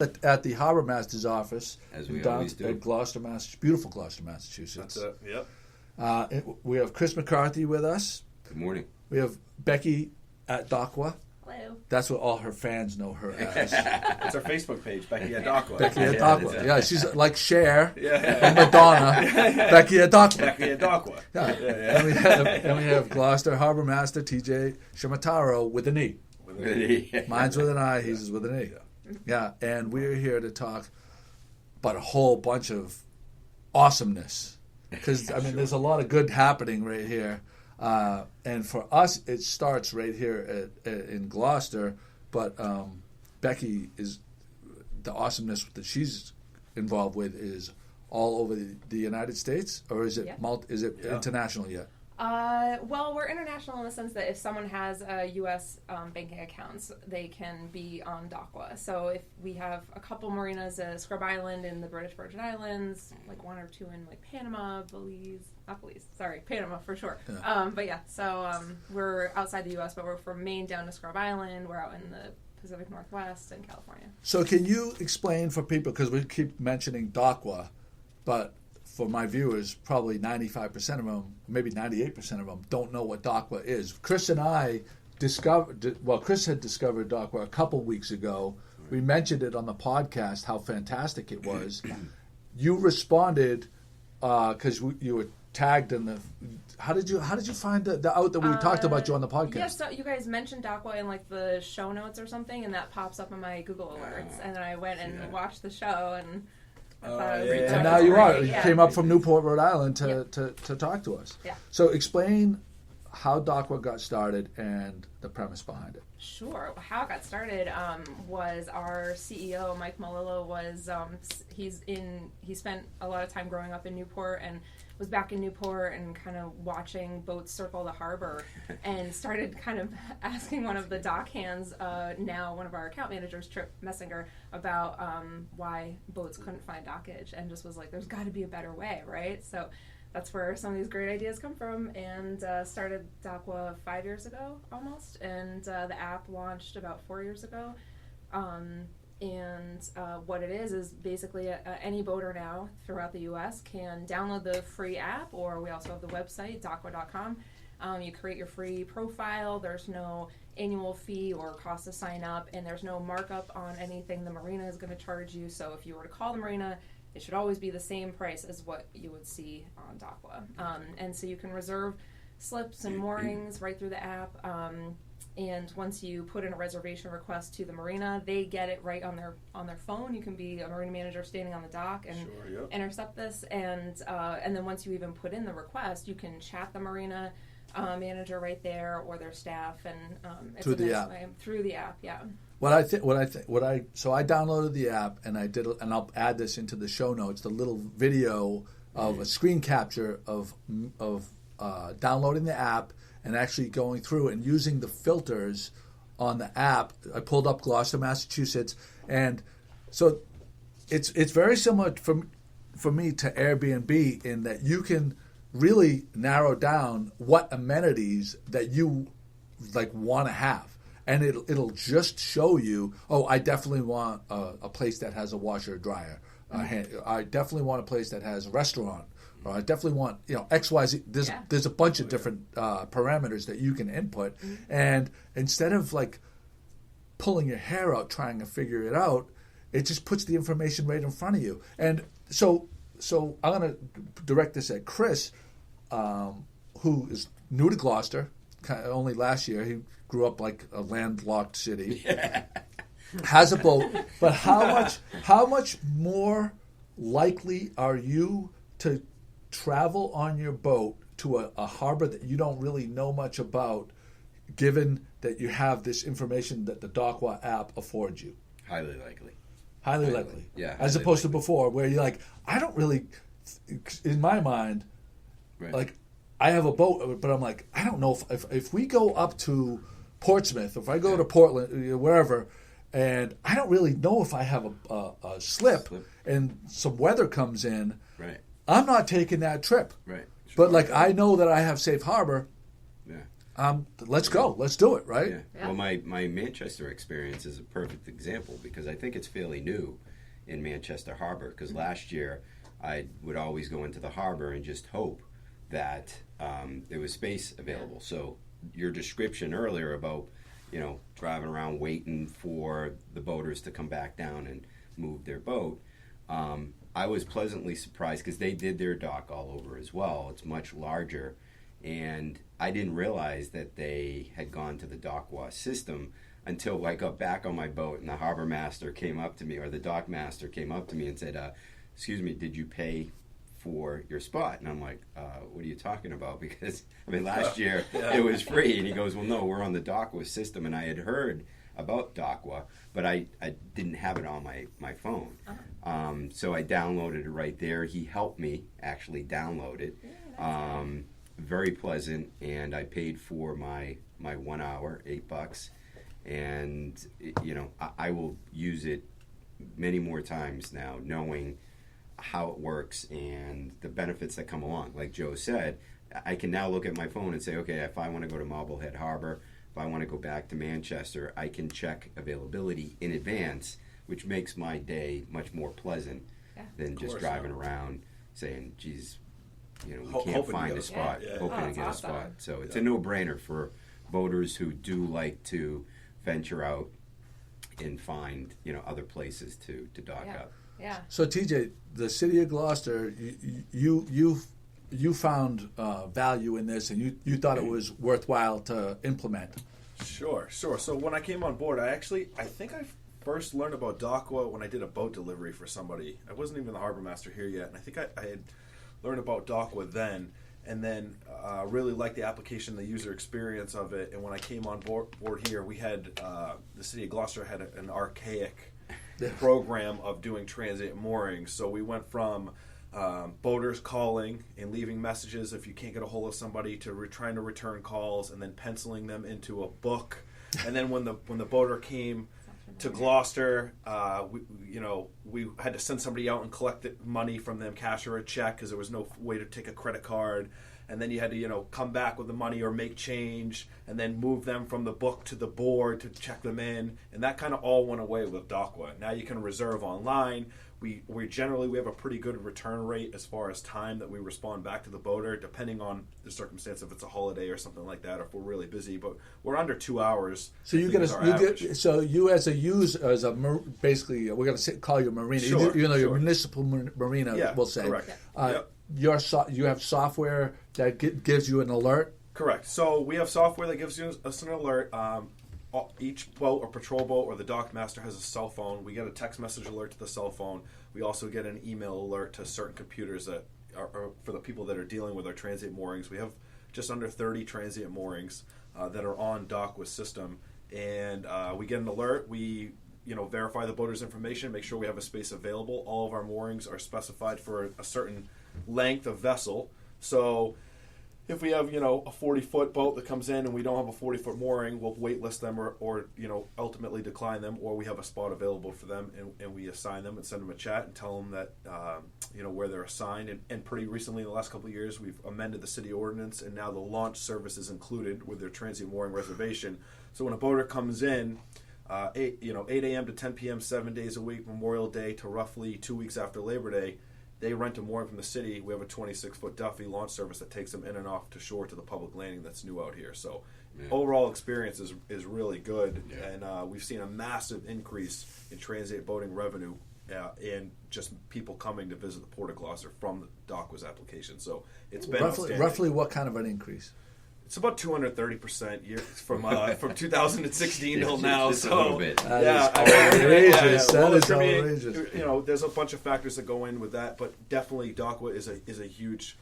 at the Harbor Master's office. As we always do. At Gloucester, beautiful Gloucester, Massachusetts. That's it, yep. We have Chris McCarthy with us. Good morning. We have Becky at Dockwa. Hello. That's what all her fans know her as. It's our Facebook page, Becky at Dockwa. Becky at Dockwa. Yeah, she's like Cher Yeah. and Madonna. Becky at Dockwa. Becky at Dockwa. Yeah. Yeah. And we have Gloucester Harbor Master TJ Ciaramitaro with an E. Mine's with an I, he's with an E. Yeah, and we're here to talk about a whole bunch of awesomeness. Because, I mean, there's a lot of good happening right here. And for us, it starts right here in Gloucester. But Becky, is the awesomeness that she's involved with is all over the United States? Or is it international yet? Well, we're international in the sense that if someone has a U.S. Banking accounts, they can be on Dockwa. So if we have a couple marinas at Scrub Island in the British Virgin Islands, like one or two in like Panama, Panama for sure. Yeah. But yeah, so we're outside the U.S., but we're from Maine down to Scrub Island. We're out in the Pacific Northwest and California. So can you explain for people, because we keep mentioning Dockwa, but for my viewers, probably 95% of them, maybe 98% of them, don't know what Dockwa is. Chris and I Chris had discovered Dockwa a couple weeks ago. We mentioned it on the podcast, how fantastic it was. You responded because you were tagged in the. How did you find the out that we talked about you on the podcast? Yes, so you guys mentioned Dockwa in like the show notes or something, and that pops up in my Google alerts, and then I went and watched the show and. And now you are. You came up from Newport, Rhode Island to talk to us. Yeah. So explain how Dockwa got started and the premise behind it. Sure. How it got started was our CEO, Mike Malillo, was he spent a lot of time growing up in Newport and was back in Newport and kind of watching boats circle the harbor and started kind of asking one of the dock hands, now one of our account managers, Trip Messinger, about why boats couldn't find dockage, and just was like, there's got to be a better way, right? So that's where some of these great ideas come from, and started Dockwa 5 years ago almost, and the app launched about 4 years ago. And what it is basically any boater now throughout the U.S. can download the free app, or we also have the website, dockwa.com. You create your free profile. There's no annual fee or cost to sign up, and there's no markup on anything the marina is going to charge you. So if you were to call the marina, it should always be the same price as what you would see on Dockwa. And so you can reserve slips and moorings right through the app. And once you put in a reservation request to the marina, they get it right on their phone. You can be a marina manager standing on the dock and intercept this. And then once you even put in the request, you can chat the marina manager right there or their staff, and it's through the app. Through the app, yeah. So I downloaded the app and and I'll add this into the show notes, the little video of a screen capture of downloading the app and actually going through and using the filters on the app. I pulled up Gloucester, Massachusetts, and so it's very similar for me to Airbnb in that you can really narrow down what amenities that you like want to have, and it'll just show you. Oh, I definitely want a place that has a washer dryer. I definitely want a place that has a restaurant. Or I definitely want, XYZ. There's a bunch of different parameters that you can input. And instead of like pulling your hair out trying to figure it out, it just puts the information right in front of you. And so I'm going to direct this at Chris, who is new to Gloucester, only last year. He grew up like a landlocked city. Has a boat. But how much more likely are you to travel on your boat to a harbor that you don't really know much about, given that you have this information that the Dockwa app affords you? Highly likely. Highly likely. Yeah. As opposed to before, where you're like, I don't really, in my mind, like, I have a boat, but I'm like, I don't know if we go up to Portsmouth, if I go to Portland, wherever, and I don't really know if I have a slip and some weather comes in. Right. I'm not taking that trip. Right. Sure. But like I know that I have safe harbor. Yeah. let's go. Let's do it, right? Yeah. Well, my Manchester experience is a perfect example because I think it's fairly new in Manchester Harbor because last year I would always go into the harbor and just hope that there was space available. So your description earlier about, driving around waiting for the boaters to come back down and move their boat, I was pleasantly surprised because they did their dock all over as well. It's much larger. And I didn't realize that they had gone to the Dockwa system until I got back on my boat and the harbor master came up to me, or the dock master came up to me and said, excuse me, did you pay for your spot? And I'm like, what are you talking about? Because, last year it was free. And he goes, well, no, we're on the Dockwa system. And I had heard about Dockwa, but I didn't have it on my phone. So I downloaded it right there. He helped me actually download it. Very pleasant, and I paid for my 1 hour, $8, and I will use it many more times now, knowing how it works and the benefits that come along. Like Joe said, I can now look at my phone and say, okay, if I want to go to Marblehead Harbor, if I want to go back to Manchester, I can check availability in advance, which makes my day much more pleasant than just driving around saying, geez, we can't find a spot, hoping to get a spot. So it's a no-brainer for boaters who do like to venture out and find, other places to dock up. Yeah. So TJ, the city of Gloucester, you found value in this, and you thought it was worthwhile to implement. Sure. So when I came on board, I think I first learned about Dockwa when I did a boat delivery for somebody. I wasn't even the harbor master here yet, and I think I had learned about Dockwa then, and then really liked the application, the user experience of it. And when I came on board here, we had the city of Gloucester had an archaic program of doing transient moorings. So we went from boaters calling and leaving messages if you can't get a hold of somebody to trying to return calls and then penciling them into a book. And then when the boater came to Gloucester, we had to send somebody out and collect the money from them, cash or a check, because there was no way to take a credit card. And then you had to, come back with the money or make change, and then move them from the book to the board to check them in. And that kind of all went away with Dockwa. Now you can reserve online. We have a pretty good return rate as far as time that we respond back to the boater, depending on the circumstance, if it's a holiday or something like that, or if we're really busy. But we're under 2 hours. So you as a user, basically, we're going to call you a marina, your municipal marina, we'll say. Correct. You have software that gives you an alert. Correct. So we have software that gives us an alert. Each boat or patrol boat or the dock master has a cell phone. We get a text message alert to the cell phone. We also get an email alert to certain computers that are for the people that are dealing with our transient moorings. We have just under 30 transient moorings that are on Dockwa system, and we get an alert. We verify the boater's information, make sure we have a space available. All of our moorings are specified for a certain length of vessel. So if we have, a 40-foot boat that comes in and we don't have a 40-foot mooring, we'll waitlist them or ultimately decline them, or we have a spot available for them and we assign them and send them a chat and tell them that, where they're assigned. And pretty recently, in the last couple of years, we've amended the city ordinance, and now the launch service is included with their transient mooring reservation. So when a boater comes in, 8 a.m. to 10 p.m., 7 days a week, Memorial Day to roughly 2 weeks after Labor Day, they rent a mooring from the city. We have a 26-foot Duffy launch service that takes them in and off to shore to the public landing that's new out here. So overall experience is really good, and we've seen a massive increase in transient boating revenue and just people coming to visit the Port of Gloucester from the Dockwa's application. So it's been roughly what kind of an increase? It's about 230% from 2016 till now. Just a little bit. That is outrageous. There's a bunch of factors that go in with that, but definitely Dockwa is a huge,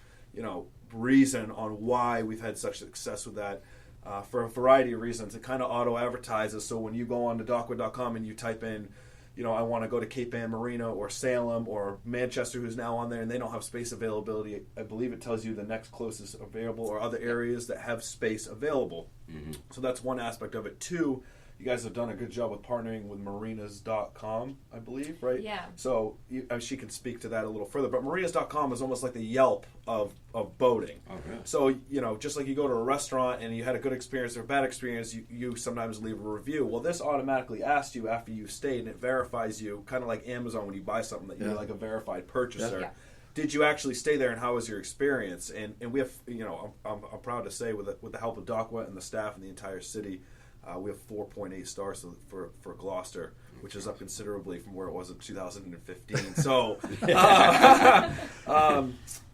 reason on why we've had such success with that. For a variety of reasons, it kind of auto advertises. So when you go on to Dockwa.com and you type in, I want to go to Cape Ann Marina or Salem or Manchester, who's now on there, and they don't have space availability, I believe it tells you the next closest available or other areas that have space available. Mm-hmm. So that's one aspect of it. Two, you guys have done a good job with partnering with marinas.com, I believe, right? Yeah. So she can speak to that a little further. But marinas.com is almost like the Yelp of boating. Okay. So, just like you go to a restaurant and you had a good experience or a bad experience, you sometimes leave a review. Well, this automatically asks you after you stayed, and it verifies you, kind of like Amazon when you buy something, that you're like a verified purchaser. Yeah. Did you actually stay there, and how was your experience? And we have, I'm proud to say, with the help of Dockwa and the staff and the entire city, we have 4.8 stars for Gloucester, which is up considerably from where it was in 2015. So, I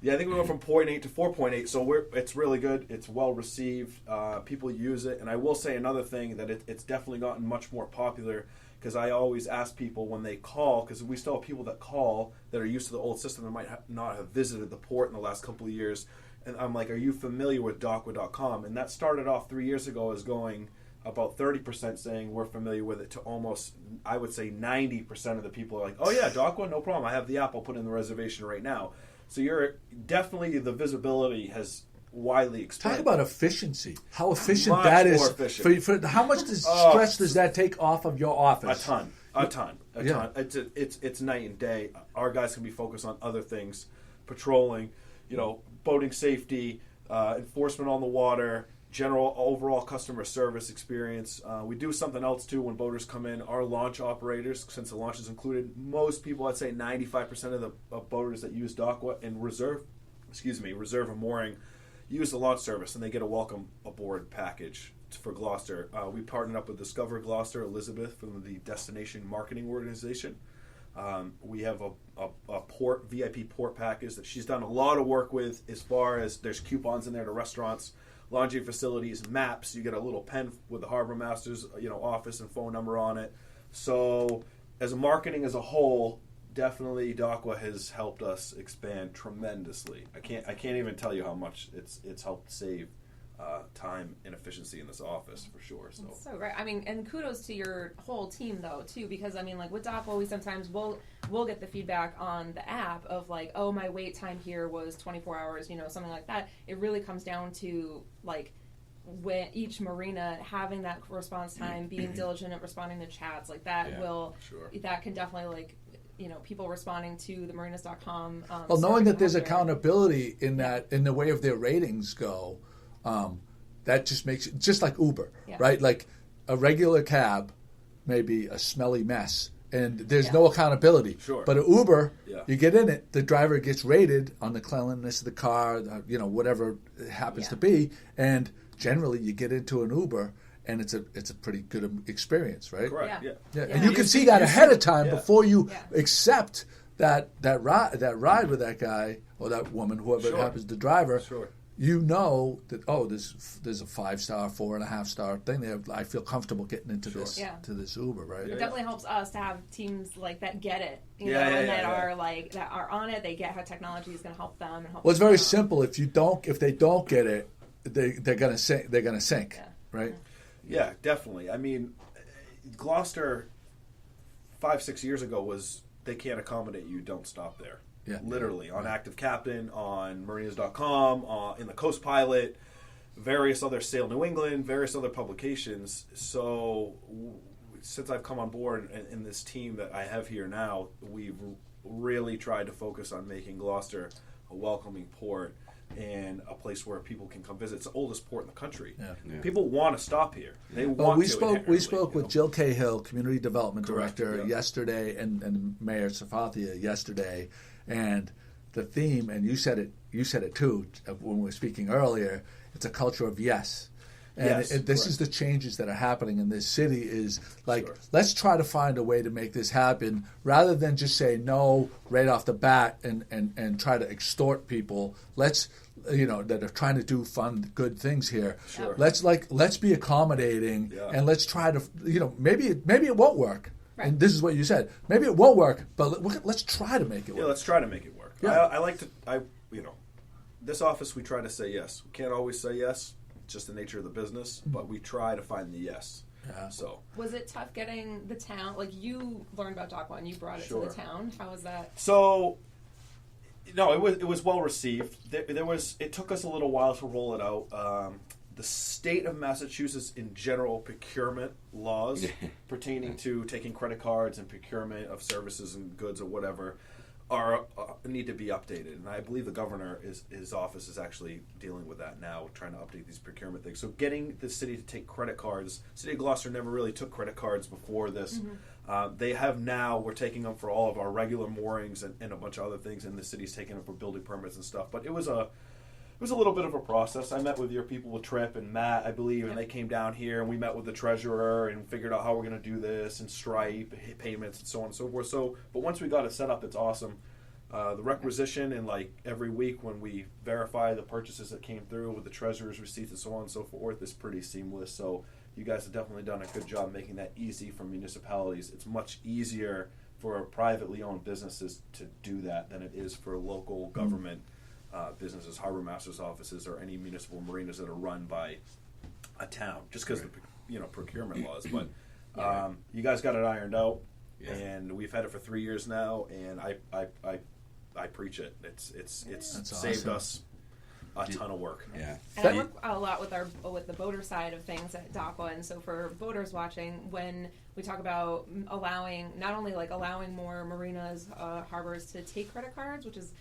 think we went from 0.8 to 4.8. So it's really good. It's well received. People use it, and I will say another thing, that it's definitely gotten much more popular. Because I always ask people when they call, because we still have people that call that are used to the old system that might not have visited the port in the last couple of years. And I'm like, are you familiar with Dockwa.com? And that started off 3 years ago as going about 30% saying we're familiar with it, to almost, I would say 90% of the people are like, oh yeah, Dockwa, no problem. I have the app. I'll put in the reservation right now. So you're definitely, the visibility has widely expanded. Talk about efficiency. How efficient Much that more is. efficient. For how much stress does that take off of your office? A ton. It's night and day. Our guys can be focused on other things, patrolling, boating safety, enforcement on the water, general overall customer service experience. We do something else too when boaters come in. Our launch operators, since the launch is included, most people, I'd say 95% of the boaters that use Dockwa and reserve a mooring, use the launch service, and they get a welcome aboard package for Gloucester. We partnered up with Discover Gloucester, Elizabeth, from the Destination Marketing Organization. We have a port VIP port package that she's done a lot of work with, as far as there's coupons in there to restaurants, laundry facilities, maps. You get a little pen with the harbor master's office and phone number on it. So as a marketing as a whole, definitely Dockwa has helped us expand tremendously. I can't even tell you how much it's helped save time and efficiency in this office, for sure. So that's so great. I mean, and kudos to your whole team though too, because I mean, like with Dockwa, we sometimes we'll get the feedback on the app of like, oh, my wait time here was 24 hours, something like that. It really comes down to like, when each marina having that response time, being diligent at responding to chats, like that that can definitely like, people responding to the marinas.com. Well, knowing that there's accountability in that, in the way of their ratings go, that just makes it just like Uber, right? Like a regular cab may be a smelly mess, and there's no accountability. Sure. But an Uber, you get in it, the driver gets rated on the cleanliness of the car, whatever it happens to be, and generally you get into an Uber, and it's a pretty good experience, right? Correct. Yeah. And you can see that ahead of time before you accept that ride with that guy or that woman, whoever it happens to driver. Sure. You know that there's a 5-star, 4.5-star thing there. I feel comfortable getting into this Uber, right? It definitely helps us to have teams like that get it, are like that are on it. They get how technology is going to help them. And help it's very simple. If they don't get it, they're going to sink. They're going to sink, right? Yeah, definitely. I mean, Gloucester 5-6 years ago was, they can't accommodate you, don't stop there. Yeah. Literally, on Active Captain, on marinas.com, in the Coast Pilot, various other Sail New England, various other publications. So since I've come on board in this team that I have here now, we've really tried to focus on making Gloucester a welcoming port and a place where people can come visit. It's the oldest port in the country. Yeah. People want to stop here. They want to. We spoke with Jill Cahill, Community Development Director, yesterday, and Mayor Safathia yesterday. And the theme, and you said it too when we were speaking earlier, it's a culture of yes. And this is the changes that are happening in this city, is like, let's try to find a way to make this happen rather than just say no right off the bat and try to extort people. Let's, that are trying to do fun, good things here. Sure. Let's be accommodating and let's try to, maybe it won't work. Right. And this is what you said. Maybe it won't work, but let's try to make it work. Yeah, let's try to make it work. Yeah. This office, we try to say yes. We can't always say yes. It's just the nature of the business, but we try to find the yes. Yeah. So, was it tough getting the town? Like, you learned about Dockwa and you brought it to the town. How was that? So, no, it was well received. It took us a little while to roll it out. the state of Massachusetts in general procurement laws pertaining to taking credit cards and procurement of services and goods or whatever are need to be updated. And I believe the governor his office is actually dealing with that now, trying to update these procurement things. So getting the city to take credit cards. City of Gloucester never really took credit cards before this. They have now. We're taking them for all of our regular moorings and a bunch of other things, and the city's taking them for building permits and stuff. But it was a little bit of a process. I met with your people with Tripp and Matt, I believe, and they came down here, and we met with the treasurer and figured out how we're going to do this, and Stripe, payments, and so on and so forth. So, but once we got it set up, it's awesome. The requisition, and like every week when we verify the purchases that came through with the treasurer's receipts and so on and so forth, is pretty seamless. So you guys have definitely done a good job making that easy for municipalities. It's much easier for privately owned businesses to do that than it is for local government businesses, harbor master's offices, or any municipal marinas that are run by a town, just because of procurement laws. But you guys got it ironed out, and we've had it for 3 years now, and I preach it. It's saved us a ton of work. Yeah. And I work a lot with the boater side of things at Dockwa, and so for boaters watching, when we talk about not only allowing more marinas, harbors to take credit cards, which is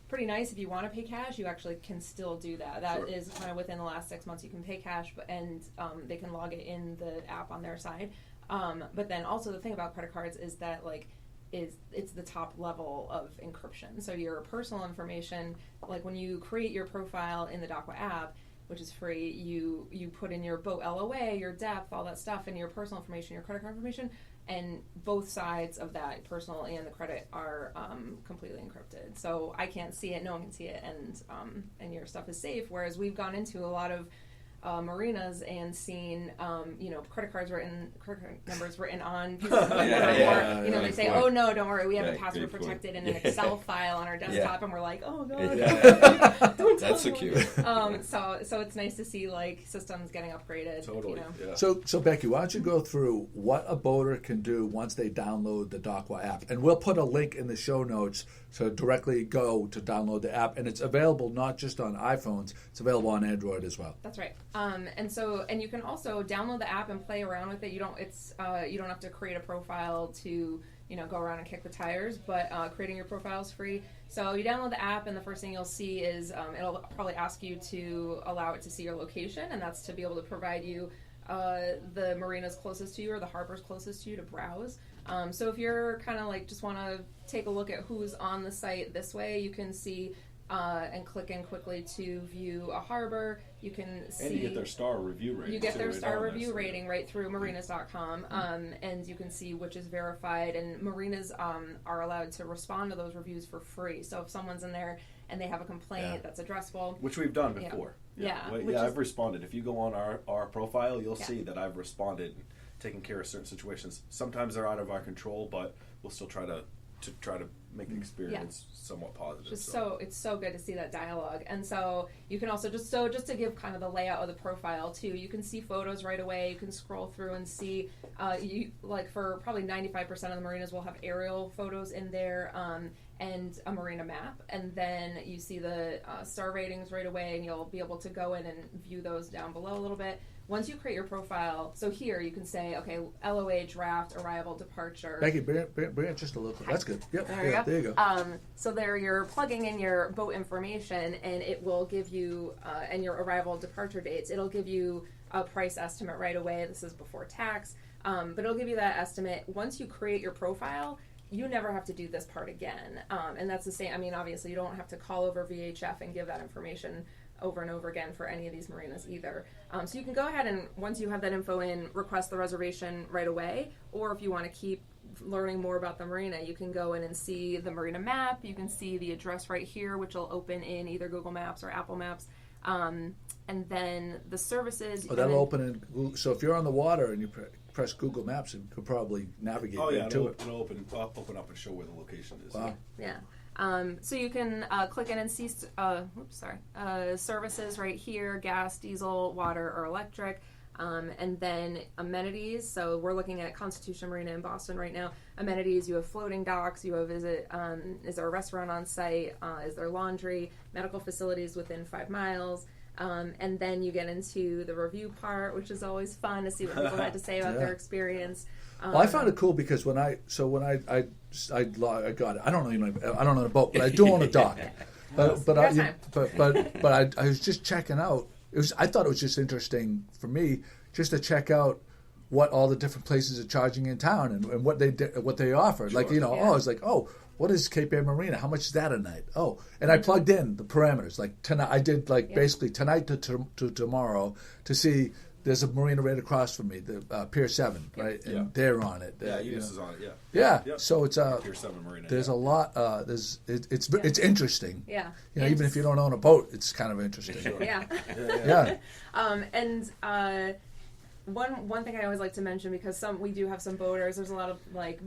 pretty nice. If you want to pay cash, you actually can still do that. That is kind of within the last 6 months you can pay cash, and they can log it in the app on their side. But then also the thing about credit cards is that it's the top level of encryption. So your personal information, like when you create your profile in the Dockwa app, which is free, you put in your boat LOA, your depth, all that stuff, and your personal information, your credit card information, and both sides of that, personal and the credit, are completely encrypted. So I can't see it, no one can see it, and your stuff is safe. Whereas we've gone into a lot of marinas and seen credit numbers written on pieces of paper, they say, "Oh no, don't worry, we have it password protected in an Excel file on our desktop," and we're like, "Oh god, don't tell That's secure." So it's nice to see systems getting upgraded. Totally. Yeah. So Becky, why don't you go through what a boater can do once they download the Dockwa app, and we'll put a link in the show notes to directly go to download the app, and it's available not just on iPhones; it's available on Android as well. That's right. And you can also download the app and play around with it. You don't have to create a profile to go around and kick the tires, but creating your profile is free. So you download the app, and the first thing you'll see is it'll probably ask you to allow it to see your location, and that's to be able to provide you the marinas closest to you or the harbors closest to you to browse. So if you're kind of just want to take a look at who's on the site this way, you can see and click in quickly to view a harbor. You can see. And you get their star review rating. You get their star review rating right through marinas.com, and you can see which is verified. And marinas are allowed to respond to those reviews for free. So if someone's in there and they have a complaint that's addressable, which we've done before. I've responded. If you go on our profile, you'll see that I've responded, taking care of certain situations. Sometimes they're out of our control, but we'll still try to make the experience somewhat positive. It's so good to see that dialogue. And so you can also just to give kind of the layout of the profile too, you can see photos right away. You can scroll through and see for probably 95% of the marinas will have aerial photos in there, and a marina map, and then you see the star ratings right away, and you'll be able to go in and view those down below a little bit. Once you create your profile, so here you can say, okay, LOA, draft, arrival, departure. Becky, bring it just a little bit. That's good. Yep. There you go. So there you're plugging in your boat information, and it will give you, and your arrival, departure dates. It'll give you a price estimate right away. This is before tax, but it'll give you that estimate. Once you create your profile, you never have to do this part again. And that's the same. I mean, obviously, you don't have to call over VHF and give that information over and over again for any of these marinas either. So you can go ahead and, once you have that info in, request the reservation right away. Or if you want to keep learning more about the marina, you can go in and see the marina map. You can see the address right here, which will open in either Google Maps or Apple Maps. And then the services. Oh, that'll open in Google. So if you're on the water and you press Google Maps, you could probably navigate to it. It'll open up and show where the location is. Wow. Yeah. So you can click in and see services right here: gas, diesel, water, or electric. And then amenities. So we're looking at Constitution Marina in Boston right now. Amenities: you have floating docks. You have is there a restaurant on site? Is there laundry? Medical facilities within 5 miles? And then you get into the review part, which is always fun to see what people had to say about their experience. Well, I found it cool because when I got it, I don't own a boat, but I do own a dock. But I was just checking out. I thought it was just interesting for me just to check out what all the different places are charging in town and what they offered. Sure. Like I was like, what is Cape Air Marina? How much is that a night? Oh, and I plugged in the parameters. Like tonight, I did basically tonight to tomorrow to see. There's a marina right across from me, the Pier 7, right? And they're on it. Eunice is on it. Yeah. Yep. So it's Pier 7 Marina. There's a lot. It's interesting. Yeah. Even if you don't own a boat, it's kind of interesting. Sure. Yeah. One thing I always like to mention, because we do have some boaters. There's a lot of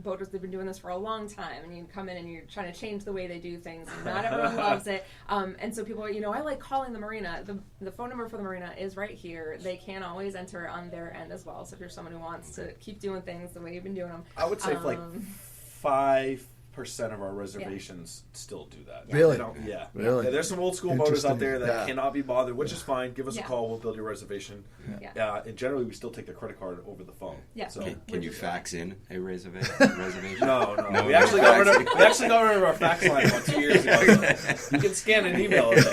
boaters that've been doing this for a long time, and you come in and you're trying to change the way they do things. And not everyone loves it, and so people are, I like calling the marina. The phone number for the marina is right here. They can always enter on their end as well. So if you're someone who wants to keep doing things the way you've been doing them, I would say 5% of our reservations still do that. Really? Really? Yeah, there's some old school boaters out there that cannot be bothered, which is fine. Give us a call. We'll build your reservation. And generally, we still take the credit card over the phone. Yeah. So can you fax in a reservation? No. We actually got rid of our fax line about 2 years ago. You can scan an email. What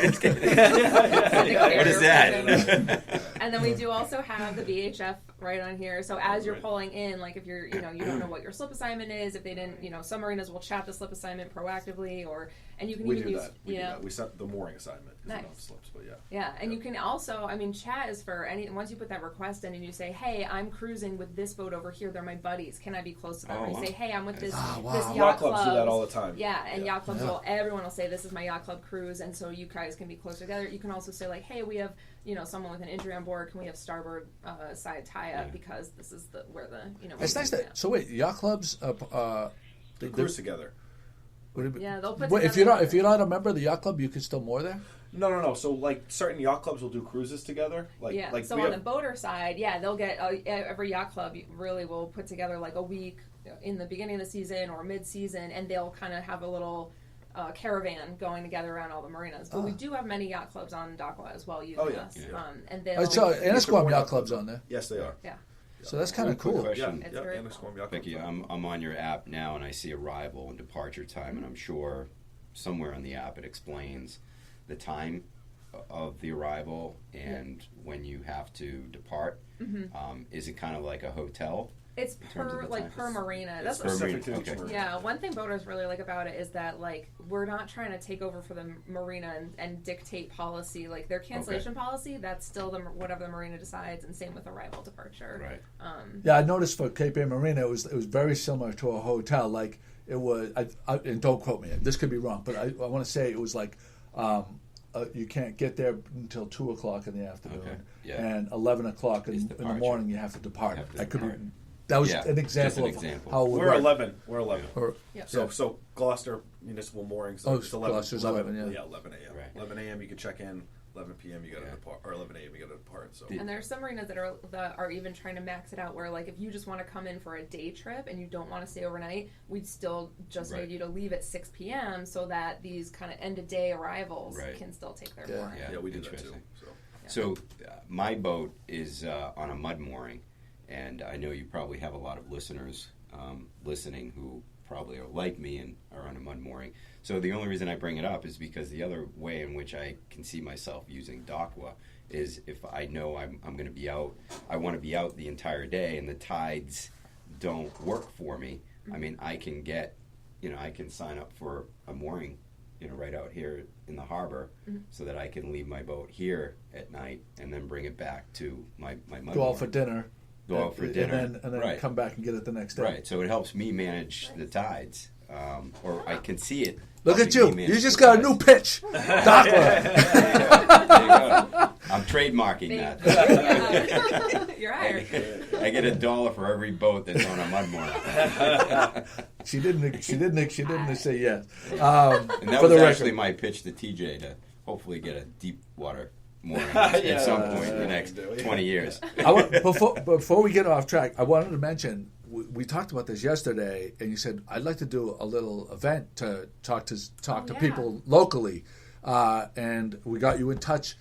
is that? And then we do also have the VHF right on here. So as you're pulling in, if you're, you don't know what your slip assignment is, if they didn't, some marinas will chat the slip assignment proactively, and you can even use, we set the mooring assignment. Nice. Slips, but and you can also, chat is for once you put that request in and you say, hey, I'm cruising with this boat over here, they're my buddies, can I be close to them? Or you say, hey, I'm with this yacht clubs do that all the time. Yacht clubs everyone will say, this is my yacht club cruise, and so you guys can be close together. You can also say, hey, we have someone with an injury on board, can we have starboard side tie-up, because this is where the it's nice that. So wait, yacht clubs they cruise together. Yeah, they'll put. If you're not a member of the yacht club, you can still moor there. No. So certain yacht clubs will do cruises together. So on the boater side, they'll get every yacht club really will put together a week in the beginning of the season or mid-season, and they'll kind of have a little caravan going together around all the marinas. But we do have many yacht clubs on Dockwa as well using us. And Annisquam yacht clubs on there. Yes, they are. Yeah. So that's kind of cool. Question. Becky, I'm on your app now, and I see arrival and departure time, and I'm sure somewhere on the app it explains the time of the arrival and when you have to depart. Is it kind of like a hotel? It's per marina. That's specific to each marina. Yeah, one thing boaters really like about it is that we're not trying to take over for the marina and dictate policy. Their cancellation policy, that's still whatever the marina decides, and same with arrival departure. Right. I noticed for Cape Air Marina it was very similar to a hotel. It was, and don't quote me, this could be wrong, but I want to say it was you can't get there until 2:00 in the afternoon, and 11:00 in the morning you have to depart. That was an example of how it would We're work. 11. We're 11. Yep. So Gloucester Municipal Moorings. It's 11. Gloucester's 11, yeah. 11 a.m. Right. 11 a.m. you can check in. 11 p.m. you got to depart, or 11 a.m. you got to depart. So. And there are some marinas that are even trying to max it out, where if you just want to come in for a day trip and you don't want to stay overnight, we'd still just need you to leave at 6 p.m. so that these kind of end of day arrivals can still take their mooring. Yeah, we do that too. So my boat is on a mud mooring. And I know you probably have a lot of listeners listening who probably are like me and are on a mud mooring. So the only reason I bring it up is because the other way in which I can see myself using Dockwa is if I know I'm going to be out, I want to be out the entire day, and the tides don't work for me. I can I can sign up for a mooring, right out here in the harbor, so that I can leave my boat here at night and then bring it back to my mud Go out for dinner. Go out for dinner. And then come back and get it the next day. Right, so it helps me manage the tides. Or I can see it. Look at you. You just got a new pitch. Dockwa. There you go. I'm trademarking that. You're hired. I get $1 for every boat that's on a mud mooring. She didn't say yes. And that was actually my pitch to TJ to hopefully get a deep water mooring at some point in the next 20 years. Before we get off track, I wanted to mention, we talked about this yesterday, and you said, I'd like to do a little event to talk to people locally. And we got you in touch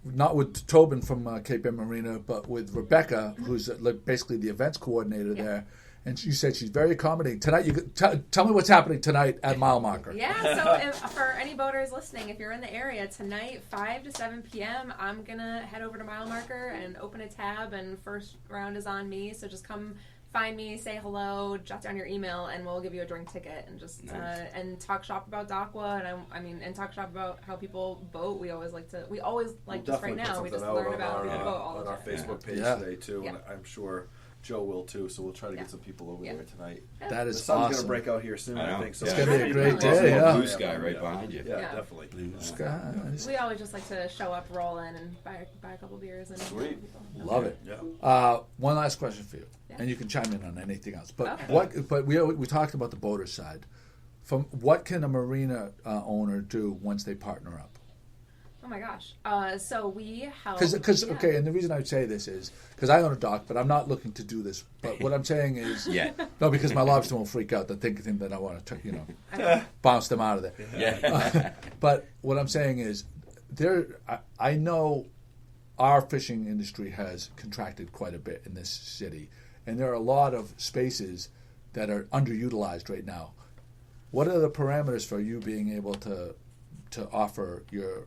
not with Tobin from Cape Ann Marina, but with Rebecca, who's basically the events coordinator there. And she said she's very accommodating. Tonight, tell me what's happening tonight at Mile Marker. Yeah, so for any boaters listening, if you're in the area tonight, 5 to 7 p.m., I'm going to head over to Mile Marker and open a tab, and first round is on me. So just come find me, say hello, jot down your email, and we'll give you a drink ticket and just and talk shop about Dockwa, and talk shop about how people boat. We always like just right now, we just learn about people boat all the time. On our Facebook page today, too, and I'm sure Joe will too, so we'll try to get some people over there tonight. That is the sun's awesome. going to break out here soon, I think. So it's going to be a great day. Blue sky right behind you. Yeah, definitely. Blue sky. We always just like to show up, roll in, and buy a couple beers. And Sweet. Love it. Yeah. One last question for you, and you can chime in on anything else. But But we talked about the boater side. From what can a marina owner do once they partner up? Oh my gosh! So we help. Because okay, and the reason I would say this is because I own a dock, but I'm not looking to do this. But what I'm saying is, no, because my lobster won't freak out. They think that I want to, bounce them out of there. Yeah. But what I'm saying is, I know our fishing industry has contracted quite a bit in this city, and there are a lot of spaces that are underutilized right now. What are the parameters for you being able to offer your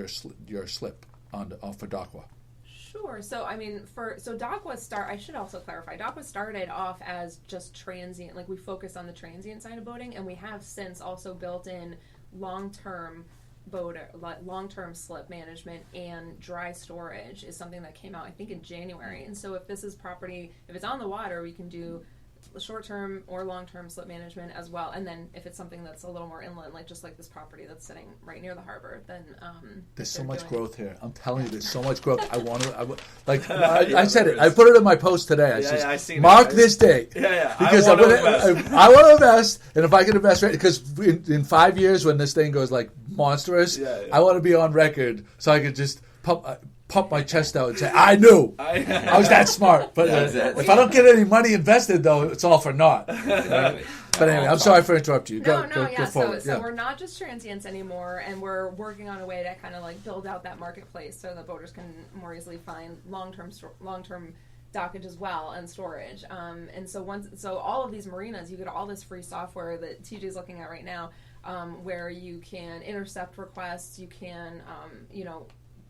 slip for Dockwa? Sure. So Dockwa I should also clarify. Dockwa started off as just transient, like we focused on the transient side of boating, and we have since also built in long-term slip management, and dry storage is something that came out I think in January. And so if this is property, if it's on the water, we can do short-term or long-term slip management as well. And then if it's something that's a little more inland, like just like this property that's sitting right near the harbor, then there's so much growth here. I'm telling you, there's so much growth. I said it. I put it in my post today. I said, mark this date. Because I want to invest, and if I can invest right, because in 5 years when this thing goes like monstrous, I want to be on record so I could just pump my chest out and say, I knew. I was that smart. But if I don't get any money invested, though, it's all for naught. Right? But anyway, I'm sorry for interrupting you. Go forward. So we're not just transients anymore, and we're working on a way to kind of like build out that marketplace so that boaters can more easily find long-term dockage as well and storage. And so all of these marinas, you get all this free software that TJ's looking at right now, where you can intercept requests, you can,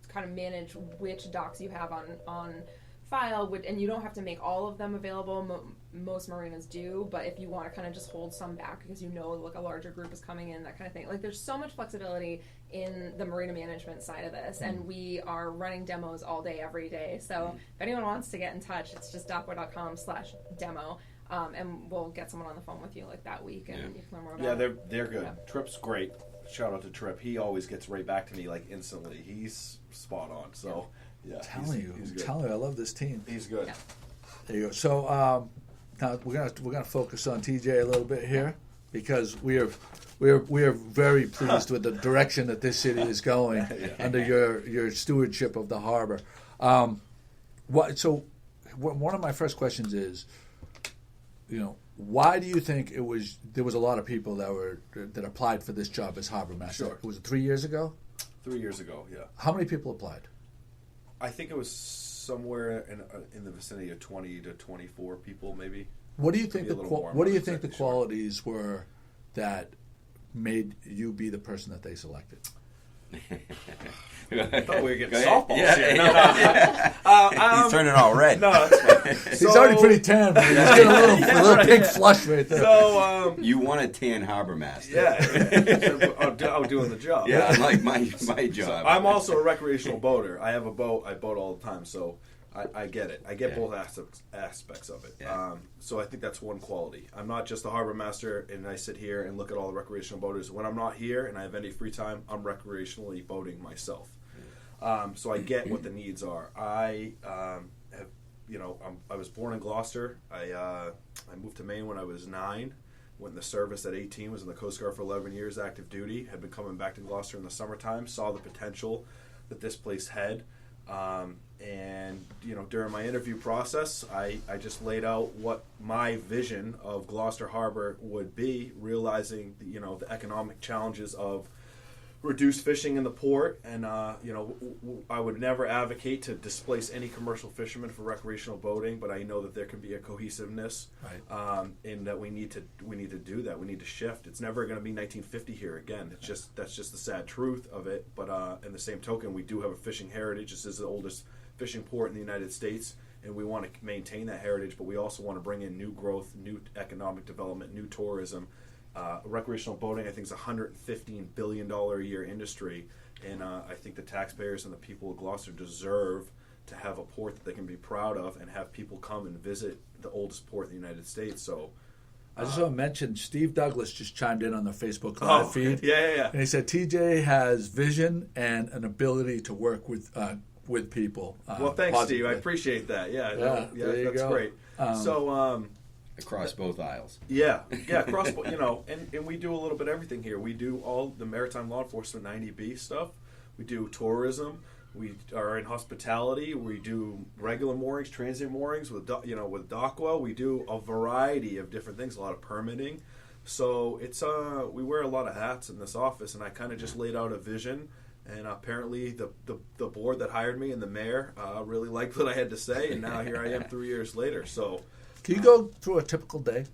kind of manage which docks you have on file, and you don't have to make all of them available. Most marinas do, but if you want to kind of just hold some back because like a larger group is coming in, that kind of thing. Like there's so much flexibility in the marina management side of this, and we are running demos all day, every day. So if anyone wants to get in touch, it's just dockwa.com/demo. And we'll get someone on the phone with you like that week, and you can learn more about it. They're good. Trip's great. Shout out to Trip. He always gets right back to me like instantly. He's spot on. So I'm telling you, I love this team. He's good. Yeah. There you go. So now we're gonna focus on TJ a little bit here because we are very pleased with the direction that this city is going under your stewardship of the harbor. One of my first questions is, why do you think there was a lot of people that applied for this job as harbor master? Sure. Was it 3 years ago? 3 years ago, yeah. How many people applied? I think it was somewhere in the vicinity of 20 to 24 people, maybe. What do you think the qualities were that made you be the person that they selected? I thought we were getting softballs here. He's turning all red. No, that's fine. He's already pretty tan, but he's getting a little pink flush right there. So, you want a tan harbor master. I'm doing the job. Yeah, like my job. So I'm also a recreational boater. I have a boat. I boat all the time, so I get it. I get both aspects of it. Yeah. So I think that's one quality. I'm not just a harbor master and I sit here and look at all the recreational boaters. When I'm not here and I have any free time, I'm recreationally boating myself. So I get what the needs are. I was born in Gloucester. I moved to Maine when I was 9. Went in the service at 18. Was in the Coast Guard for 11 years, active duty. Had been coming back to Gloucester in the summertime. Saw the potential that this place had. And during my interview process, I just laid out what my vision of Gloucester Harbor would be, realizing the economic challenges of reduce fishing in the port, and I would never advocate to displace any commercial fishermen for recreational boating, but I know that there can be a cohesiveness, right. In that we need to do that. We need to shift. It's never going to be 1950 here again. That's just the sad truth of it. But in the same token, we do have a fishing heritage. This is the oldest fishing port in the United States, and we want to maintain that heritage. But we also want to bring in new growth, new economic development, new tourism. Recreational boating, I think, is a $115 billion a year industry, and I think the taxpayers and the people of Gloucester deserve to have a port that they can be proud of and have people come and visit the oldest port in the United States. So, I just want to mention Steve Douglas just chimed in on the Facebook Live feed. Yeah. And he said TJ has vision and an ability to work with people. Well, thanks, positively. Steve. I appreciate that. Yeah, there you that's go. great. Across both aisles. Yeah, across, and we do a little bit of everything here. We do all the maritime law enforcement 90B stuff. We do tourism. We are in hospitality. We do regular moorings, transient moorings with Dockwa. We do a variety of different things, a lot of permitting. So it's we wear a lot of hats in this office, and I kind of just laid out a vision. And apparently the board that hired me and the mayor really liked what I had to say, and now here I am 3 years later. So. Can you go through a typical day?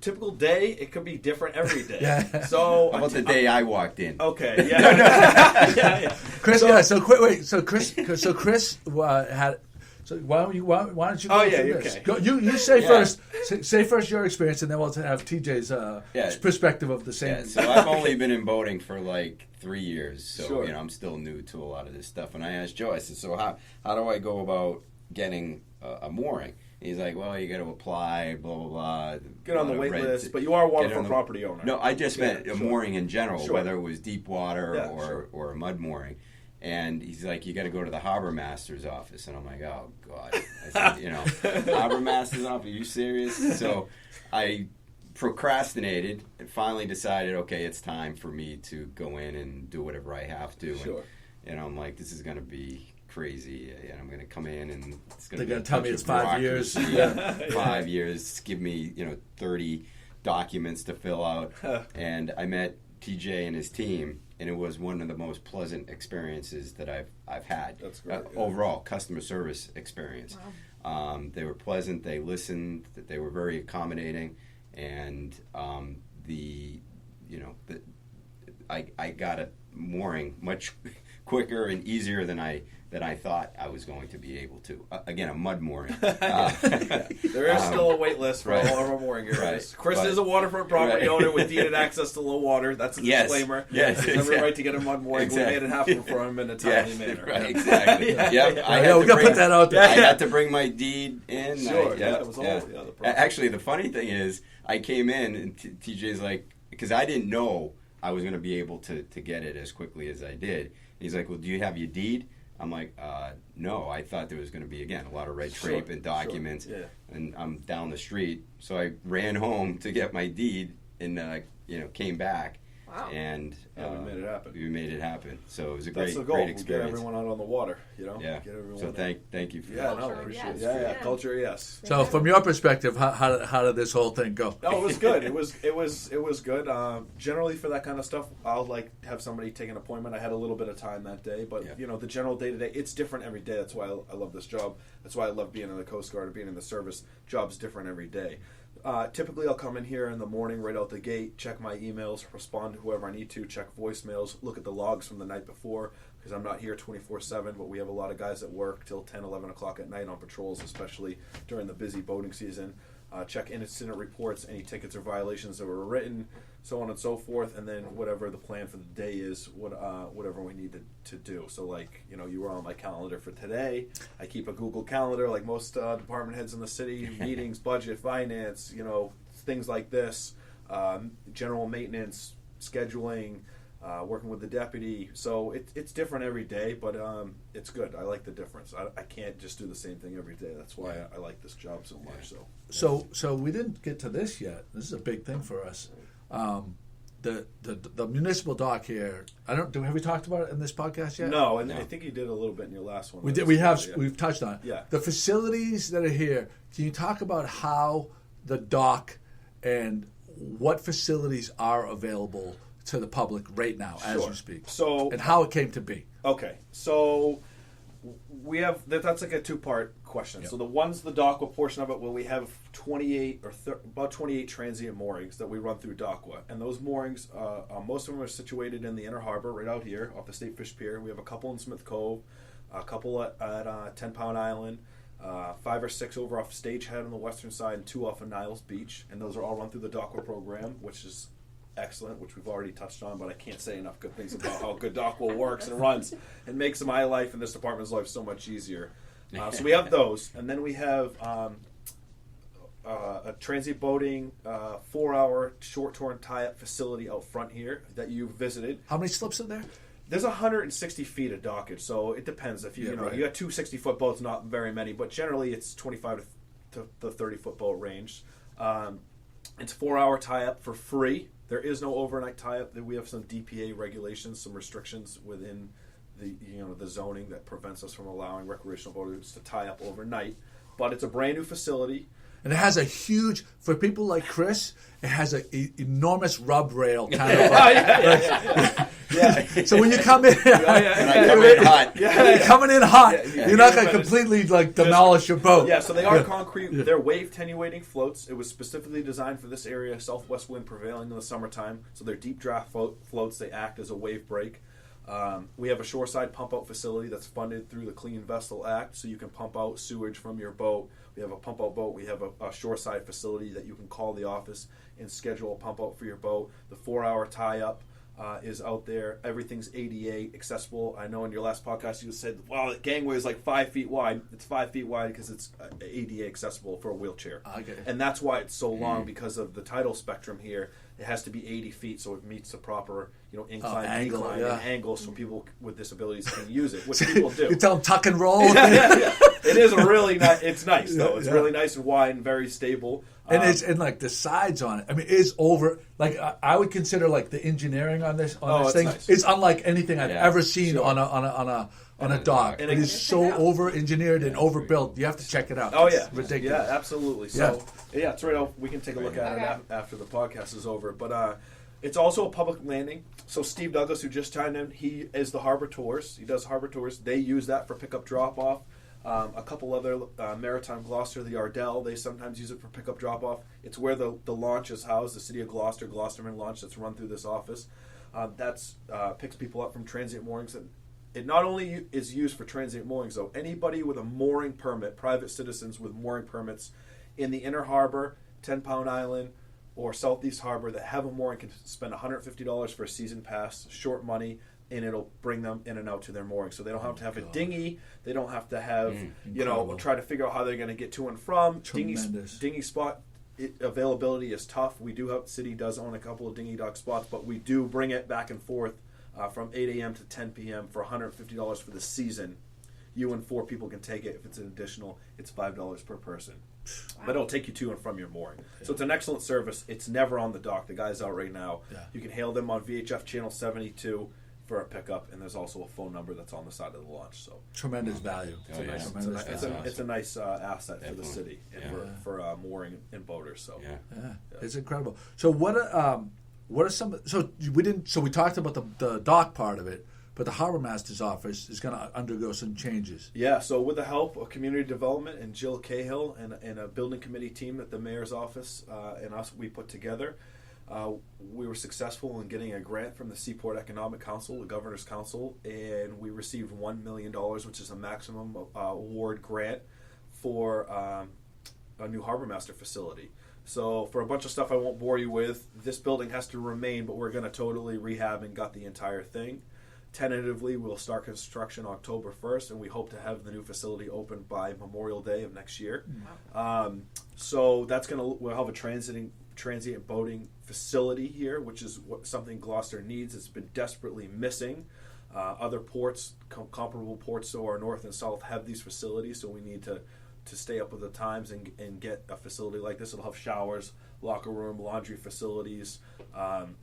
Typical day, it could be different every day. Yeah. So How about the day I walked in? Okay. Yeah. yeah. Chris, So Chris had. So why don't you go through this? Okay. Go, you say first. Say first your experience, and then we'll have TJ's perspective of the same. Yeah, so I've only been in boating for like 3 years, so Sure. I'm still new to a lot of this stuff. And I asked Joe, I said, so how do I go about getting a mooring? He's like, well, you got to apply, blah, blah, blah. Get on the wait list, but you are a waterfront property owner. No, I just meant a mooring in general, Sure. whether it was deep water Yeah, or a mud mooring. And he's like, you got to go to the harbor master's office. And I'm like, oh, God. I said, harbor master's office, are you serious? So I procrastinated and finally decided, okay, it's time for me to go in and do whatever I have to. Sure. And I'm like, this is going to be crazy, and I'm going to come in and it's going They're to going to tell me it's 5 years. 5 years, give me 30 documents to fill out. And I met TJ and his team, and it was one of the most pleasant experiences that I've had. That's great. Overall customer service experience. Wow. They were pleasant, they listened, they were very accommodating, and I got a mooring much quicker and easier than I thought I was going to be able to. Again, a mud mooring. There is still a wait list for all of our mooring areas. Right. Chris is a waterfront property owner with deeded access to low water. That's a disclaimer. Yes, He has every right to get a mud mooring. Exactly. We made it happen for him in a timely manner. Right, exactly. Yep. We got to put that out there. I had to bring my deed in. Sure. It was all the process. Actually, the funny thing is, I came in and TJ's like, because I didn't know I was going to be able to get it as quickly as I did. He's like, well, do you have your deed? I'm like, no. I thought there was going to be, again, a lot of red tape and documents. Sure. Yeah. And I'm down the street. So I ran home to get my deed and, came back. Wow. And we made it happen. We made it happen. So it was a That's the great goal. experience. Get everyone out on the water, Yeah. Get everyone So thank you for that. I appreciate it. Yeah. Culture, yes. So from your perspective, how did this whole thing go? Oh, it was good. It was good. Generally, for that kind of stuff, I'll have somebody take an appointment. I had a little bit of time that day, but the general day to day, it's different every day. That's why I love this job. That's why I love being in the Coast Guard or being in the service. Job's different every day. Typically, I'll come in here in the morning, right out the gate, check my emails, respond to whoever I need to, check voicemails, look at the logs from the night before, because I'm not here 24/7, but we have a lot of guys that work till 10, 11 o'clock at night on patrols, especially during the busy boating season. Check incident reports, any tickets or violations that were written, so on and so forth, and then whatever the plan for the day is, whatever we need to do. So, you were on my calendar for today. I keep a Google Calendar, like most department heads in the city, meetings, budget, finance, things like this, general maintenance, scheduling, working with the deputy. So it's different every day, but it's good. I like the difference. I can't just do the same thing every day. That's why I like this job so much. So we didn't get to this yet. This is a big thing for us. The municipal dock here. Have we talked about it in this podcast yet? No, and I think you did a little bit in your last one. We did. We've touched on it. Yeah. The facilities that are here. Can you talk about how the dock and what facilities are available to the public right now as Sure. you speak? So And how it came to be. Okay, so we have that's like a two-part question. Yep. So the Dockwa portion of it, well, we have 28 or about 28 transient moorings that we run through Dockwa, and those moorings, most of them are situated in the Inner Harbor, right out here off the State Fish Pier. We have a couple in Smith Cove, a couple at 10 Pound Island, 5 or 6 over off Stagehead on the western side, and 2 off of Niles Beach, and those are all run through the Dockwa program, which is excellent, which we've already touched on, but I can't say enough good things about how good Dockwa works and runs and makes my life and this department's life so much easier. So we have those, and then we have a transient boating 4-hour short-term tie-up facility out front here that you visited. How many slips are there? There's 160 feet of dockage, so it depends. If you right. you got 2 60-foot boats, not very many, but generally it's 25 to the 30-foot boat range. It's 4-hour tie-up for free. There is no overnight tie-up. We have some DPA regulations, some restrictions within the zoning that prevents us from allowing recreational boaters to tie up overnight. But it's a brand new facility. And it has a huge, for people like Chris, it has an enormous rub rail kind of. Yeah. So when you come in, When I come in hot. you're coming in hot. Yeah. You're not going to completely demolish your boat. Yeah, so they are concrete. They're wave attenuating floats. It was specifically designed for this area, southwest wind prevailing in the summertime. So they're deep draft floats. They act as a wave break. We have a shoreside pump out facility that's funded through the Clean Vessel Act, so you can pump out sewage from your boat. We have a pump out boat. We have a shoreside facility that you can call the office and schedule a pump out for your boat. The 4-hour tie up is out there. Everything's ADA accessible. I know in your last podcast you said, "Wow, the gangway is like 5 feet wide." It's 5 feet wide because it's ADA accessible for a wheelchair, and that's why it's so long because of the tidal spectrum here. It has to be 80 feet so it meets the proper incline, angle, decline, yeah. and angle so people with disabilities can use it, which people do. You tell them tuck and roll. Yeah. It is a really nice. It's nice though. It's really nice and wide and very stable. And like the sides on it. I mean, it's over. Like I would consider like the engineering on this thing. Nice. It's unlike anything I've ever seen Sure. on a dock. And it it- is so over engineered and overbuilt. You have to check it out. Oh It's yeah, ridiculous. Yeah, absolutely. So yeah, it's right out. We can take a look at it after the podcast is over. But it's also a public landing. So Steve Douglas, who just chimed in, he is the harbor tours. He does harbor tours. They use that for pickup drop off. A couple other Maritime Gloucester, the Ardell, they sometimes use it for pickup drop off. It's where the launch is housed, the City of Gloucester, Gloucesterman launch that's run through this office. That's picks people up from transient moorings. And it not only is used for transient moorings, though. Anybody with a mooring permit, private citizens with mooring permits in the Inner Harbor, 10 Pound Island, or Southeast Harbor that have a mooring can spend $150 for a season pass, short money, and it'll bring them in and out to their mooring. So they don't have to have a dinghy. They don't have to have, try to figure out how they're going to get to and from. Tremendous. Dinghy spot availability is tough. We do have, the city does own a couple of dinghy dock spots, but we do bring it back and forth from 8 a.m. to 10 p.m. for $150 for the season. You and 4 people can take it. If it's an additional, it's $5 per person. Wow. But it'll take you to and from your mooring. Yeah. So it's an excellent service. It's never on the dock. The guy's out right now. Yeah. You can hail them on VHF channel 72 for a pickup, and there's also a phone number that's on the side of the launch. So tremendous value. It's a nice asset for the city and for mooring and boaters. So it's incredible. So what are some? So we didn't. So we talked about the dock part of it. But the Harbor Master's office is going to undergo some changes. Yeah, so with the help of community development and Jill Cahill and a building committee team that the mayor's office and us, we put together, we were successful in getting a grant from the Seaport Economic Council, the Governor's Council, and we received $1 million, which is a maximum award grant for a new Harbor Master facility. So for a bunch of stuff I won't bore you with, this building has to remain, but we're going to totally rehab and gut the entire thing. Tentatively, we'll start construction October 1st, and we hope to have the new facility open by Memorial Day of next year. Wow. So that's we'll have a transient boating facility here, which is something Gloucester needs. It's been desperately missing. Other ports, comparable ports to our north and south, have these facilities, so we need to to stay up with the times and get a facility like this. It'll have showers, locker room, laundry facilities.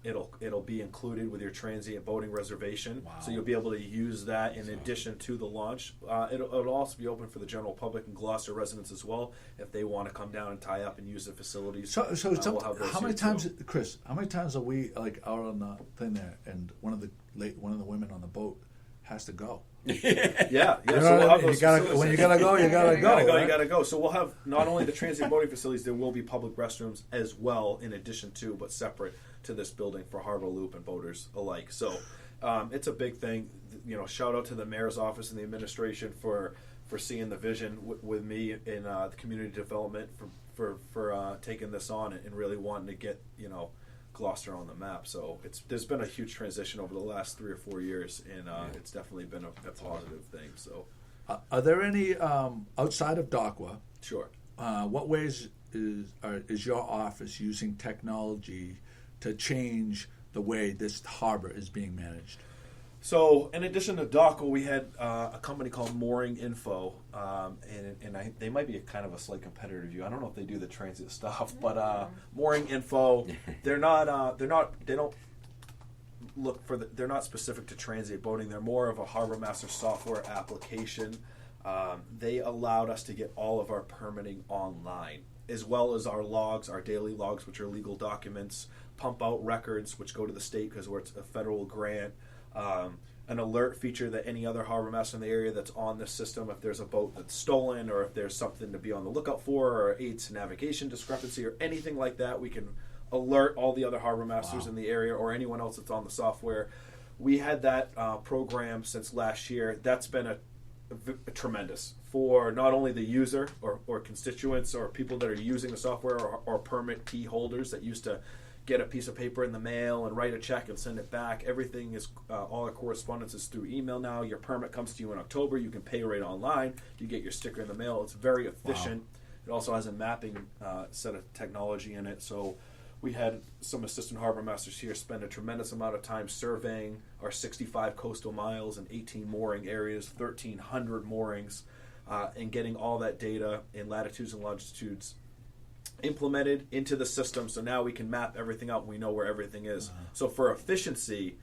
It'll be included with your transient boating reservation, so you'll be able to use that in addition to the launch. It'll also be open for the general public and Gloucester residents as well if they want to come down and tie up and use the facilities. We'll how many times, Chris? How many times are we like out on the thing there, and one of the women on the boat has to go? Yeah. You know So we'll have when those you gotta go, you gotta go. You gotta go. So we'll have not only the transient boating facilities, there will be public restrooms as well, in addition to, but separate to this building for Harbor Loop and boaters alike. So it's a big thing. Shout out to the mayor's office and the administration for seeing the vision with me in the community development for taking this on and really wanting to get Gloucester on the map. So there's been a huge transition over the last 3 or 4 years, and it's definitely been a positive thing. So, are there any outside of Dockwa? Sure. What ways is your office using technology to change the way this harbor is being managed? So, in addition to Dockwa, we had a company called Mooring Info, they might be a kind of a slight competitor to you. I don't know if they do the transit stuff, but Mooring Info, they're not specific to transit boating. They're more of a harbor master software application. They allowed us to get all of our permitting online, as well as our logs, our daily logs, which are legal documents, pump out records, which go to the state because it's a federal grant. An alert feature that any other harbor master in the area that's on this system, if there's a boat that's stolen or if there's something to be on the lookout for or aids to navigation discrepancy or anything like that, we can alert all the other harbor masters in the area or anyone else that's on the software. We had that program since last year. That's been a tremendous for not only the user or constituents or people that are using the software or permit key holders that used to get a piece of paper in the mail and write a check and send it back. Everything is, all our correspondence is through email now. Your permit comes to you in October. You can pay right online. You get your sticker in the mail. It's very efficient. It also has a mapping set of technology in it. So we had some assistant harbor masters here spend a tremendous amount of time surveying our 65 coastal miles and 18 mooring areas, 1,300 moorings, and getting all that data in latitudes and longitudes implemented into the system, so now we can map everything out and we know where everything is. So for efficiency,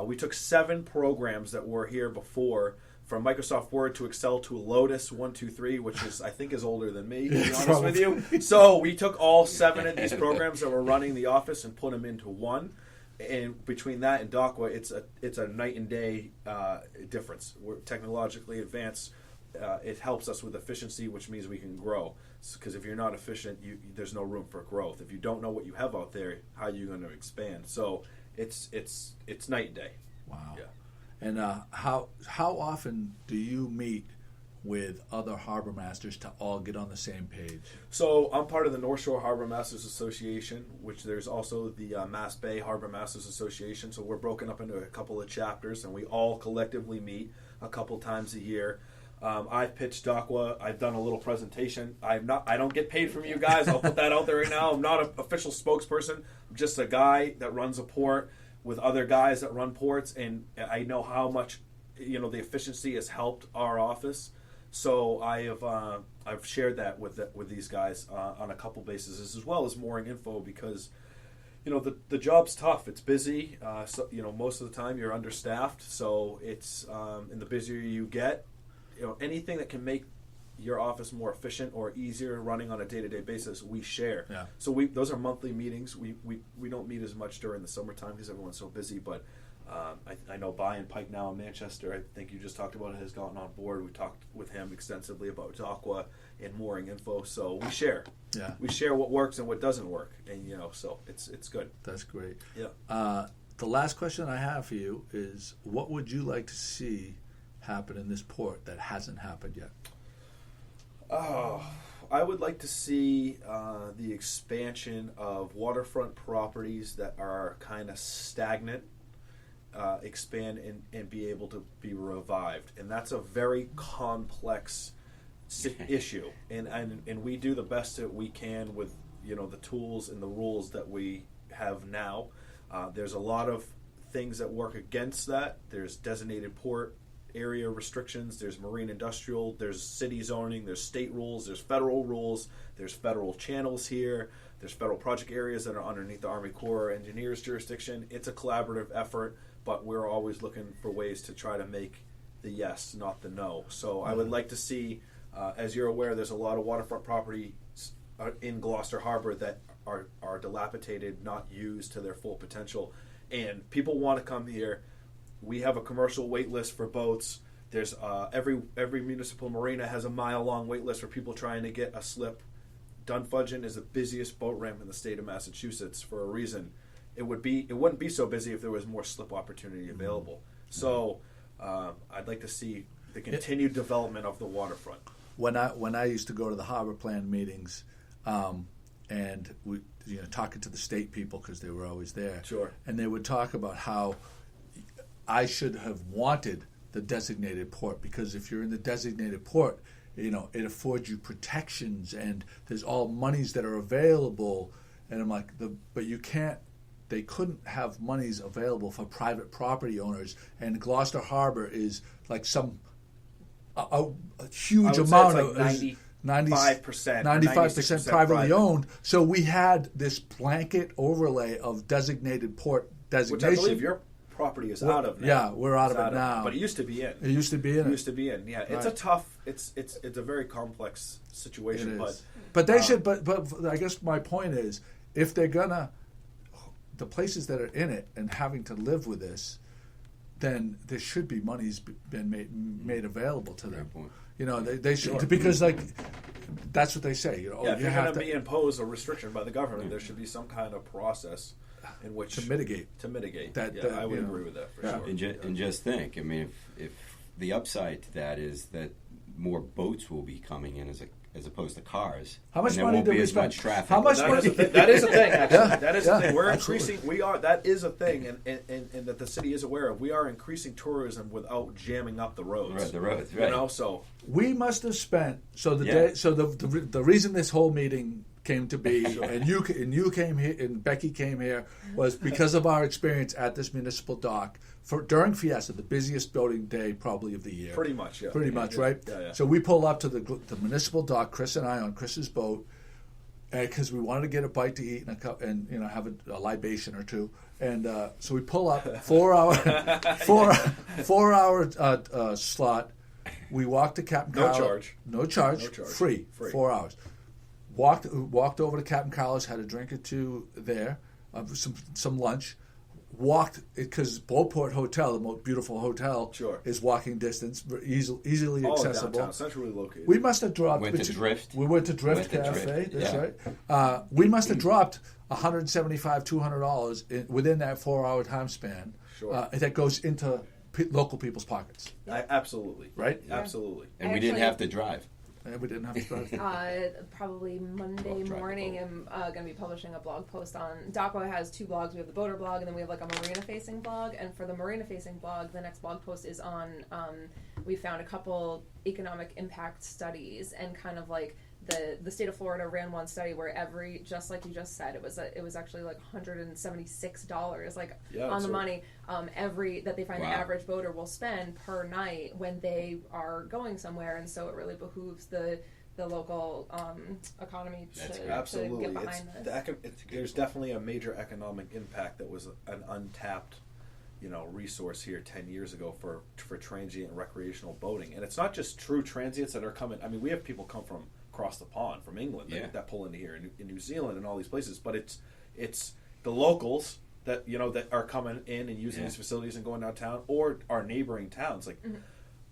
we took 7 programs that were here before, from Microsoft Word to Excel to Lotus 123, which I think is older than me, to be honest with you. So we took all 7 of these programs that were running the office and put them into one. And between that and Dockwa, it's a night and day difference. We're technologically advanced. It helps us with efficiency, which means we can grow. Because if you're not efficient, there's no room for growth. If you don't know what you have out there, how are you going to expand? So it's night and day. Wow. Yeah. And how often do you meet with other harbor masters to all get on the same page? So I'm part of the North Shore Harbor Masters Association, which there's also the Mass Bay Harbor Masters Association. So we're broken up into a couple of chapters, and we all collectively meet a couple times a year. I've pitched Dockwa. I've done a little presentation. I don't get paid from you guys. I'll put that out there right now. I'm not an official spokesperson. I'm just a guy that runs a port with other guys that run ports, and I know how much the efficiency has helped our office. So I've shared that with these guys on a couple bases, as well as Mooring Info, because the job's tough. It's busy. So most of the time you're understaffed. So it's and the busier you get, anything that can make your office more efficient or easier running on a day-to-day basis, we share. Yeah. So those are monthly meetings. We don't meet as much during the summertime because everyone's so busy. But I know By and Pike now in Manchester, I think you just talked about it, has gotten on board. We talked with him extensively about Dockwa and Mooring Info. So we share. Yeah. We share what works and what doesn't work, and so it's good. That's great. Yeah. The last question I have for you is, what would you like to see happen in this port that hasn't happened yet? Oh, I would like to see the expansion of waterfront properties that are kind of stagnant expand and be able to be revived. And that's a very complex issue. And we do the best that we can with the tools and the rules that we have now. There's a lot of things that work against that. There's designated port area restrictions, there's marine industrial, there's city zoning, there's state rules, there's federal channels here, there's federal project areas that are underneath the Army Corps Engineers jurisdiction. It's a collaborative effort, but we're always looking for ways to try to make the yes, not the no. So I would like to see, as you're aware, there's a lot of waterfront property in Gloucester Harbor that are dilapidated, not used to their full potential, and people want to come here. We have a commercial wait list for boats. There's every municipal marina has a mile-long wait list for people trying to get a slip. Dunfudgeon is the busiest boat ramp in the state of Massachusetts for a reason. It wouldn't be so busy if there was more slip opportunity available. So I'd like to see the continued development of the waterfront. When I used to go to the harbor plan meetings, and we talking to the state people because they were always there, Sure. and they would talk about how I should have wanted the designated port, because if you're in the designated port, it affords you protections and there's all monies that are available. And I'm like, but you can't. They couldn't have monies available for private property owners, and Gloucester Harbor is like a huge amount of 95% privately owned. So we had this blanket overlay of designated port designation, Which I believe your property is out of now. Yeah, we're out of it now. But it used to be in. It used to be in. Yeah, it's Right. a tough. It's a very complex situation. But they should. But I guess my point is, if they're gonna, the places that are in it and having to live with this, then there should be money's been made available to them. Point. They should, because that's what they say. If you you're going have to be imposed a restriction by the government, there should be some kind of process in which to mitigate that. I would agree with that for sure. And just think, I mean, if the upside to that is that more boats will be coming in as opposed to cars. How much and there money won't did be we as spend? much traffic. How much money? That is a thing, actually. Yeah, That is a thing. We're absolutely. increasing. That is a thing, and that the city is aware of. We are increasing tourism without jamming up the roads. Right, the roads, right. So We must have spent the reason this whole meeting came to be, and you came here and Becky came here, was because of our experience at this municipal dock during Fiesta, the busiest boating day probably of the year. pretty much, yeah. Pretty much, right? Yeah. So we pull up to the municipal dock, Chris and I on Chris's boat, because we wanted to get a bite to eat and have a libation or two. And so we pull up 4 hour slot. We walked to Captain Carlos. No charge. Free. 4 hours. Walked over to Captain Carlos, had a drink or two there, some lunch. Walked, because Beauport Hotel, the most beautiful hotel, is walking distance, easily accessible. Downtown, centrally located. We must have dropped. Went to Drift. We went to Drift Cafe. That's right. We must have dropped $175, $200 within that 4 hour time span. That goes into local people's pockets. Absolutely. Right. Yeah. Absolutely. And we didn't have to drive. And we didn't have to drive. Probably Monday morning, I'm going to be publishing a blog post on. Dockwa has 2 blogs. We have the boater blog, and then we have like a marina-facing blog. And for the marina-facing blog, the next blog post is on. We found a couple economic impact studies, and kind of like the state of Florida ran one study where just like you just said, it was actually like $176, like on the money, that they find the average boater will spend per night when they are going somewhere, and so it really behooves the local economy to get behind this. There's definitely a major economic impact that was an untapped resource here 10 years ago for transient and recreational boating. And it's not just true transients that are coming. I mean, we have people come from across the pond, from England, that pull into here, in New Zealand and all these places. But it's the locals that that are coming in and using these facilities and going downtown, or our neighboring towns. Like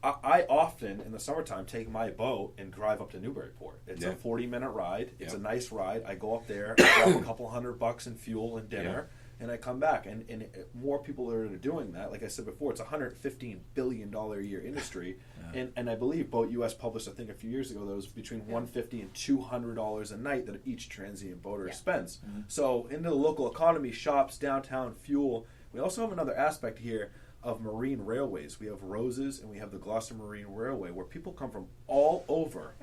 I often in the summertime take my boat and drive up to Newburyport. It's a 40-minute ride. It's a nice ride. I go up there, I drop a couple $100 in fuel and dinner. And I come back, and more people are doing that. Like I said before, it's a $115 billion a year industry, and I believe Boat US published a thing a few years ago that was between $150 and $200 a night that each transient boater spends. Mm-hmm. So into the local economy, shops, downtown, fuel. We also have another aspect here of marine railways. We have Roses and we have the Gloucester Marine Railway, where people come from all over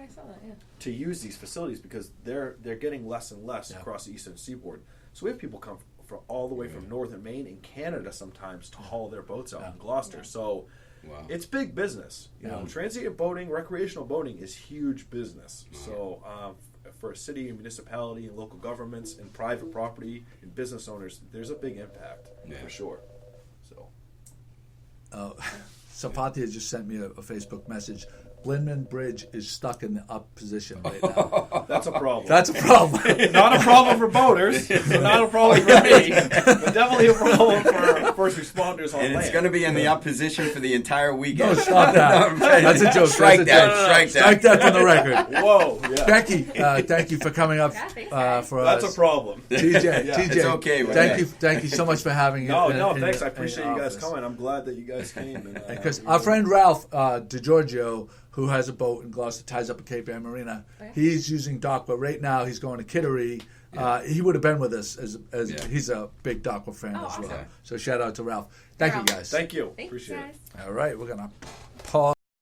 to use these facilities because they're getting less and less across the eastern seaboard. So we have people come all the way from northern Maine and Canada sometimes to haul their boats out in Gloucester. So Wow. It's big business. You know, transient boating, recreational boating is huge business. Wow. So for a city and municipality and local governments and private property and business owners, there's a big impact for sure. So, Sapatia just sent me a Facebook message. Blindman Bridge is stuck in the up position right now. that's a problem. That's a problem. Not a problem for boaters, not a problem for me, but definitely a problem for first responders on And land. it's going to be in the up position for the entire No, weekend. stop that. That's a joke. Strike That's a that. joke. Strike that. Strike that from the record. Whoa, yeah. Becky, thank you for coming up Yeah, thanks, guys. for That's us. a problem. TJ, Yeah. TJ, It's okay with thank that. you so much for having No, in thanks. I in appreciate your you guys office. coming. I'm glad that you guys came. Because our friend Ralph DiGiorgio, who has a boat in Gloucester, ties up at Cape Ann Marina, he's using Dockwa right now. He's going to Kittery. He would have been with us as he's a big Dockwa fan as well. awesome. So shout out to Ralph. Thank you guys. Thank you. Thanks, Appreciate it. guys. All right, we're gonna